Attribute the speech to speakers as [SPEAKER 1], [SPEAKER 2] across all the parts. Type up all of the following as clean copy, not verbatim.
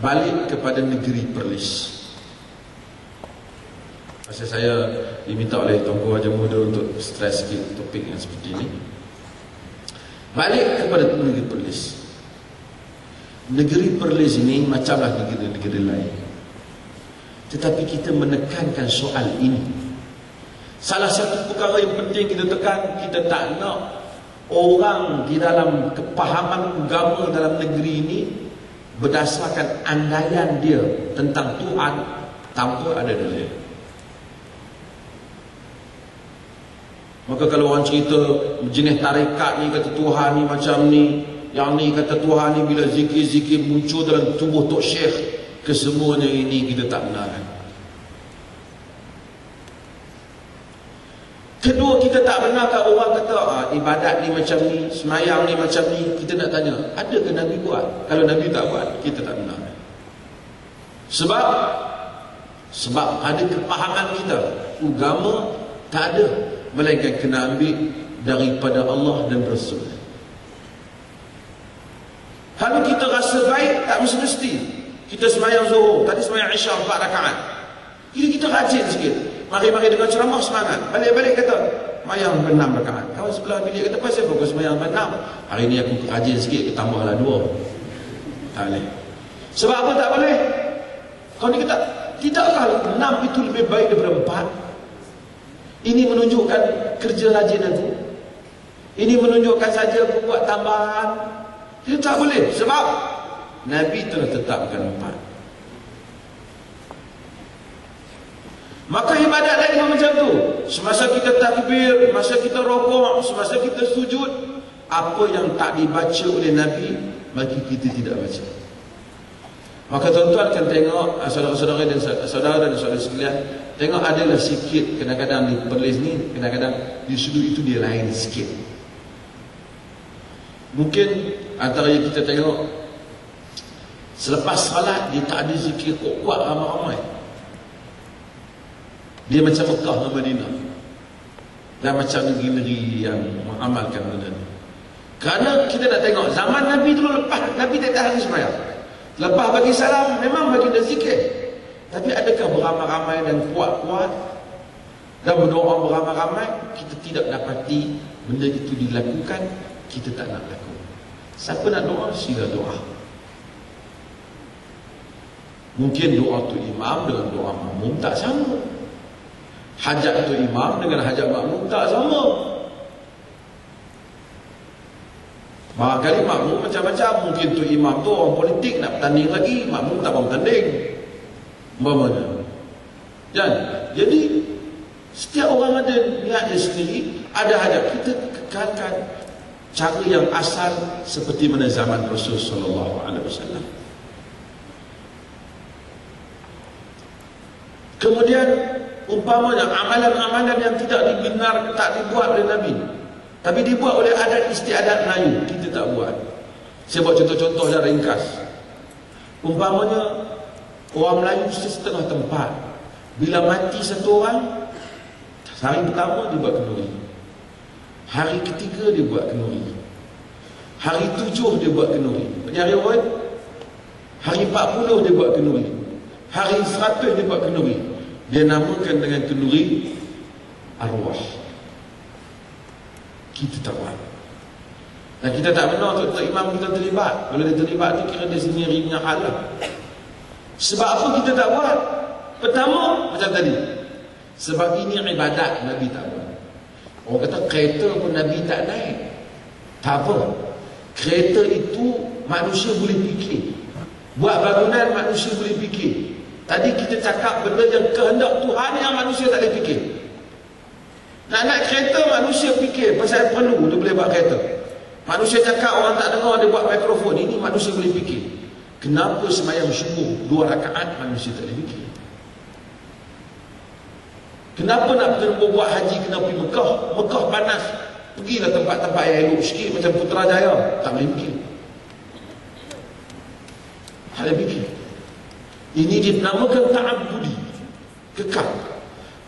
[SPEAKER 1] balik kepada negeri Perlis. Pasal saya diminta oleh Tuanku Haji Muda untuk stress sikit topik yang seperti ini. Balik kepada negeri Perlis. Negeri Perlis ini macamlah negeri-negeri lain, tetapi kita menekankan soal ini. Salah satu perkara yang penting kita tekan, kita tak nak orang di dalam kepahaman agama dalam negeri ini berdasarkan andaian dia tentang Tuhan tanpa ada dalil. Maka kalau orang cerita jenis tarekat ni kata Tuhan ni macam ni, yang ni kata Tuhan ni bila zikir-zikir muncul dalam tubuh Tok Syekh, kesemuanya ini kita tak benarkan. Kedua, kita tak benarkan orang kata ibadat ni macam ni, semayang ni macam ni. Kita nak tanya, adakah Nabi buat? Kalau Nabi tak buat, kita tak benarkan. Sebab ada kepahaman kita, agama tak ada, melainkan kena ambil daripada Allah dan Rasul. Kalau kita rasa baik, tak mesti-mesti. Kita semayang Zuhur, tadi semayang Isya 4 rakaat. Kita rajin sikit. Mari-mari dengan ceramah semangat. Balik-balik kata semayang 6 rakaat. Kawan sebelah bilik kata, pasal apa kau semayang 6? Hari ni aku rajin sikit, tambahlah 2. Tak boleh. Sebab apa tak boleh? Kau ni kata, tidakkah 6 itu lebih baik daripada 4? Ini menunjukkan kerja rajin aku. Ini menunjukkan saja aku buat tambahan. Itu tak boleh. Sebab Nabi telah tetapkan 4. Maka ibadat lain pun macam tu. Semasa kita takbir, masa kita rokok, semasa kita sujud, apa yang tak dibaca oleh Nabi, bagi kita tidak baca. Maka tuan-tuan akan tengok, saudara-saudara dan saudara sekalian, tengok adalah sikit, kadang-kadang di Perlis ni, kadang-kadang di sudut itu dia lain sikit. Mungkin antara yang kita tengok, selepas salat dia tak ada zikir kuat ramai-ramai. Dia macam Mekah dan Madinah, dan macam negeri-negeri yang mengamalkan benda ni. Kerana kita nak tengok zaman Nabi dulu, lepas Nabi tak tahan sembahyang, lepas bagi salam memang bagi dia zikir, tapi adakah beramai-ramai dan kuat-kuat dan berdoa beramai-ramai? Kita tidak dapati benda itu dilakukan. Kita tak nak lakukan. Siapa nak doa, sila doa. Mungkin doa tu imam dengan doa makmum tak sama. Hajat tu imam dengan hajat makmum tak sama. Barangkali makmum macam-macam. Mungkin tu imam tu orang politik nak bertanding lagi, makmum tak mau bertanding. Umpamanya. Jadi setiap orang ada niat dia sendiri, ada hajat. Kita kekalkan cara yang asal seperti mana zaman Rasul sallallahu alaihi wasallam. Kemudian umpamanya amalan-amalan yang tidak dibenar, tak dibuat oleh Nabi, tapi dibuat oleh adat istiadat Melayu, kita tak buat. Saya buat contoh-contoh secara ringkas. Umpamanya orang Melayu setengah tempat, bila mati satu orang, hari pertama dia buat kenduri, hari ketiga dia buat kenduri, hari 7 dia buat kenduri. Penjari riwayat hari 40 dia buat kenduri, hari 100 dia buat kenduri. Dia namakan dengan kenduri arwah. Kita tak buat. Dan kita tak benar untuk imam kita terlibat. Kalau dia terlibat tu kira dia sendiri punya hal lah. Sebab apa kita tak buat? Pertama, macam tadi, sebab ini ibadat, Nabi tak buat. Orang kata kereta pun Nabi tak naik. Tak apa. Kereta itu manusia boleh fikir. Buat bangunan manusia boleh fikir. Tadi kita cakap benda yang kehendak Tuhan yang manusia tak boleh fikir. Nak naik kereta manusia fikir, pasal perlu dia boleh buat kereta. Manusia cakap orang tak dengar, dia buat mikrofon. Ini manusia boleh fikir. Kenapa sembahyang subuh 2 rakaat manusia tak boleh fikir? Kenapa nak buat haji kena pergi Mekah? Mekah panas. Pergilah tempat-tempat yang elok sikit macam Putrajaya. Tak boleh fikir. Tak boleh fikir. Ini dinamakan ta'abbudi, kekal.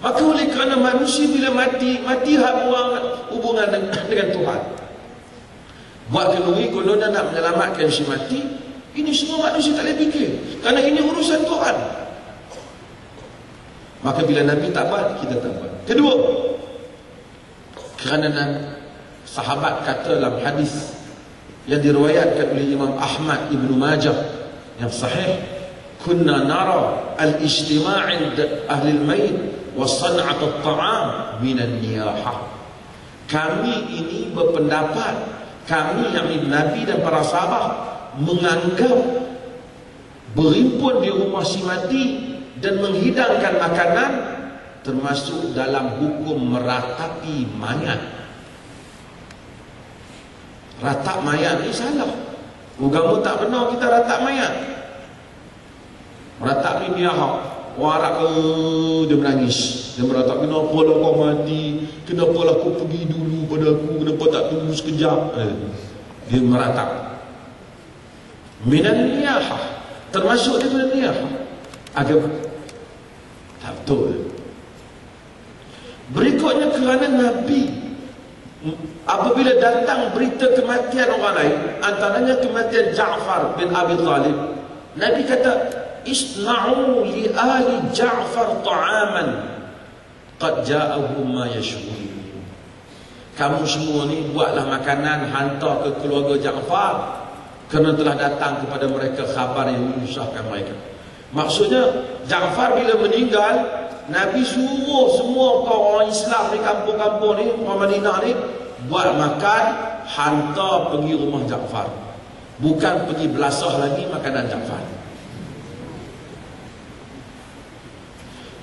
[SPEAKER 1] Maka oleh kerana manusia bila mati buang hubungan dengan Tuhan. Buat kenduri konon nak menyelamatkan si mati, Ini semua manusia tak boleh fikir, kerana ini urusan Tuhan. Maka bila Nabi tak buat, kita tak buat. Kedua, kerana sahabat kata dalam hadis yang diriwayatkan oleh Imam Ahmad Ibn Majah yang sahih, kunna nara al-ijtima' 'inda ahli al-mayt wa san'at at-ta'am min an-niyahah. Kami ini berpendapat, kami yang Nabi dan para sahabat menganggap berimpun di rumah si mati dan menghidangkan makanan termasuk dalam hukum meratapi mayat. Ratap mayat ni salah. Agama tak benar kita ratap mayat. Ratap ni niyahah. Orang Arab dia menangis. Dia meratap, kenapa lah kau mati? Kenapa lah kau pergi dulu pada aku? Kenapa tak tunggu sekejap? Dia meratap. Minan niyahah, termasuk daripada niyahah. Agama tak betul. Berikutnya, kerana Nabi apabila datang berita kematian orang lain, antaranya kematian Ja'far bin Abi Talib, Nabi kata, isna'u li ahli Ja'far ta'aman qad ja'ahum ma yashurun. Kamu semua ni buatlah makanan, hantar ke keluarga Ja'far, kerana telah datang kepada mereka khabar yang menyusahkan mereka. Maksudnya, Ja'far bila meninggal, Nabi suruh semua orang Islam di kampung-kampung ni, orang Madinah ni, buat makan, hantar pergi rumah Ja'far. Bukan pergi belasah lagi makanan Ja'far.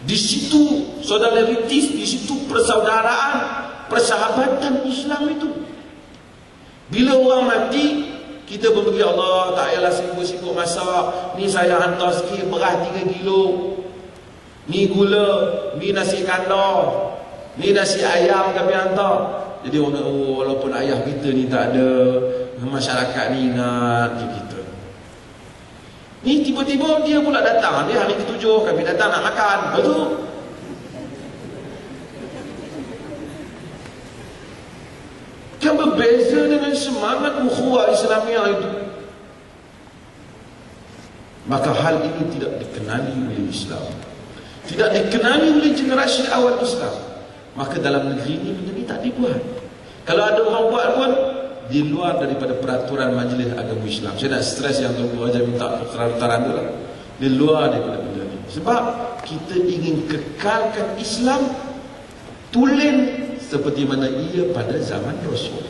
[SPEAKER 1] Di situ solidaritas, di situ persaudaraan, persahabatan Islam itu. Bila orang mati, kita pun pergi, Allah tak payahlah sibuk-sibuk masak, ni saya hantar sikit beras 3 kilo, ni gula, ni nasi kandar, ni nasi ayam kami hantar. Jadi orang, walaupun ayah kita ni tak ada, masyarakat ni ingat kita. Ni tiba-tiba dia pula datang, dia hari ke-7 kami datang nak makan. Betul? Kan berbeza dengan semangat ukhuwah Islamiah itu. Maka hal ini tidak dikenali oleh Islam, tidak dikenali oleh generasi awal Islam. Maka dalam negeri ini benda ni tak dibuat. Kalau ada orang buat pun di luar daripada peraturan Majlis Agama Islam. Saya nak stres yang Tuan Ajar minta peraturan tu lah, di luar daripada benda ni. Sebab kita ingin kekalkan Islam tulen seperti mana ia pada zaman Rasul.